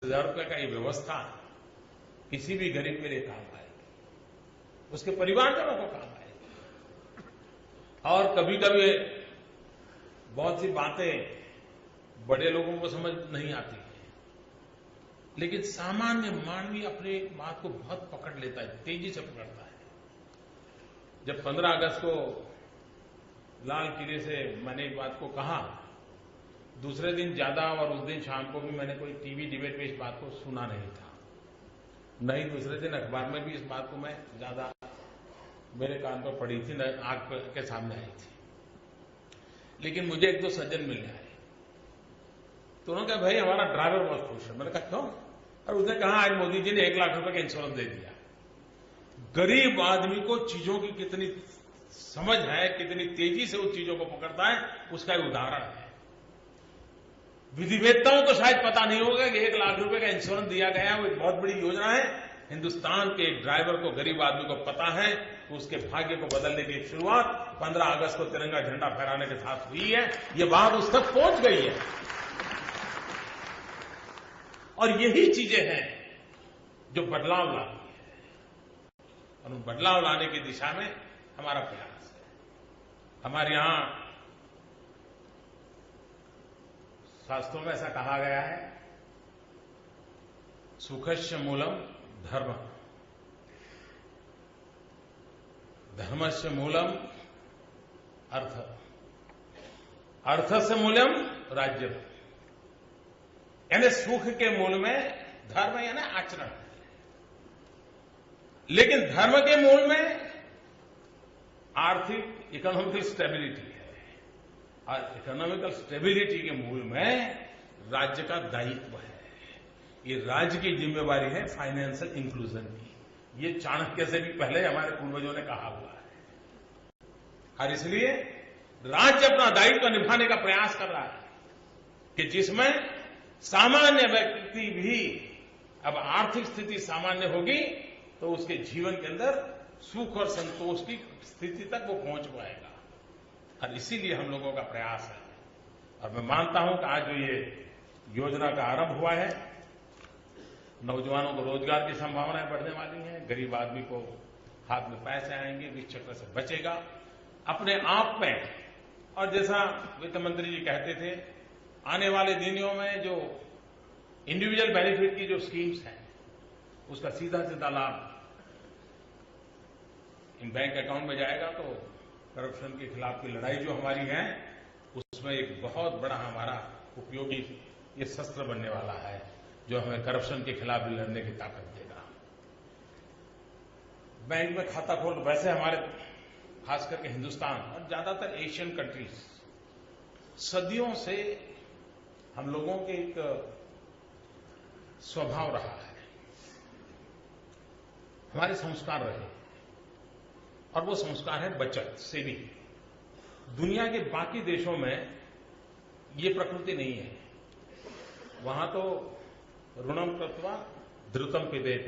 1000 रुपए का ये व्यवस्था किसी भी गरीब के लिए काम आएगी, उसके परिवारजनों को काम आएगी। और कभी कभी बहुत सी बातें बड़े लोगों को समझ नहीं आती है, लेकिन सामान्य मानवीय अपनी एक बात को बहुत पकड़ लेता है, तेजी से पकड़ता है। जब 15 अगस्त को लाल किले से मैंने एक बात को कहा, दूसरे दिन ज्यादा और उस दिन शाम को भी मैंने कोई टीवी डिबेट में इस बात को सुना नहीं था, नहीं दूसरे दिन अखबार में भी इस बात को मैं ज्यादा मेरे कान पर पड़ी थी, न आंख के सामने आई थी। लेकिन मुझे एक दो सज्जन मिलने आए, तो उन्होंने कहा भाई हमारा ड्राइवर बहुत खुश है। मैंने कहा क्यों? और उसने कहा आज मोदी जी ने 1 लाख रुपए का इंश्योरेंस दे दिया। गरीब आदमी को चीजों की कितनी समझ है, कितनी तेजी से उन चीजों को पकड़ता है, उसका एक उदाहरण है। विधिवेत्ताओं को शायद पता नहीं होगा कि 1 लाख रुपए का इंश्योरेंस दिया गया है, वो एक बहुत बड़ी योजना है। हिंदुस्तान के ड्राइवर को, गरीब आदमी को पता है कि उसके भाग्य को बदलने की शुरुआत 15 अगस्त को तिरंगा झंडा फहराने के साथ हुई है। ये बात उस तक पहुंच गई है, और यही चीजें हैं जो बदलाव लाती है, और उन बदलाव लाने की दिशा में हमारा प्रयास है। हमारे यहां शास्त्रों में ऐसा कहा गया है, सुखस्य मूलम धर्म, धर्मस्य मूलम अर्थ, अर्थस्य मूलम राज्य। यानी सुख के मूल में धर्म यानी आचरण, लेकिन धर्म के मूल में आर्थिक इकोनॉमिकल स्टेबिलिटी है, और इकोनॉमिकल स्टेबिलिटी के मूल में राज्य का दायित्व है। ये राज्य की जिम्मेवारी है फाइनेंशियल इंक्लूजन की। ये चाणक्य से भी पहले हमारे पूर्वजों ने कहा हुआ है, और इसलिए राज्य अपना दायित्व निभाने का प्रयास कर रहा है कि जिसमें सामान्य व्यक्ति भी, अब आर्थिक स्थिति सामान्य होगी तो उसके जीवन के अंदर सुख और संतोष की स्थिति तक वो पहुंच पाएगा, और इसीलिए हम लोगों का प्रयास है। और मैं मानता हूं कि आज जो ये योजना का आरंभ हुआ है, नौजवानों को रोजगार की संभावनाएं बढ़ने वाली हैं, गरीब आदमी को हाथ में पैसे आएंगे, वित्त चक्र से बचेगा अपने आप में। और जैसा वित्त मंत्री जी कहते थे, आने वाले दिनों में जो इंडिविजुअल बेनिफिट की जो स्कीम्स हैं, उसका सीधा सीधा लाभ इन बैंक अकाउंट में जाएगा, तो करप्शन के खिलाफ की लड़ाई जो हमारी है, उसमें एक बहुत बड़ा हमारा उपयोगी ये शस्त्र बनने वाला है, जो हमें करप्शन के खिलाफ भी लड़ने की ताकत देगा। बैंक में खाता खोल, वैसे हमारे खास करके हिंदुस्तान और ज्यादातर एशियन कंट्रीज, सदियों से हम लोगों के एक स्वभाव रहा है, हमारे संस्कार रहे, और वो संस्कार है बचत, सेविंग। दुनिया के बाकी देशों में ये प्रकृति नहीं है। वहां तो ऋणम कृत्वा धृतम पिबेति,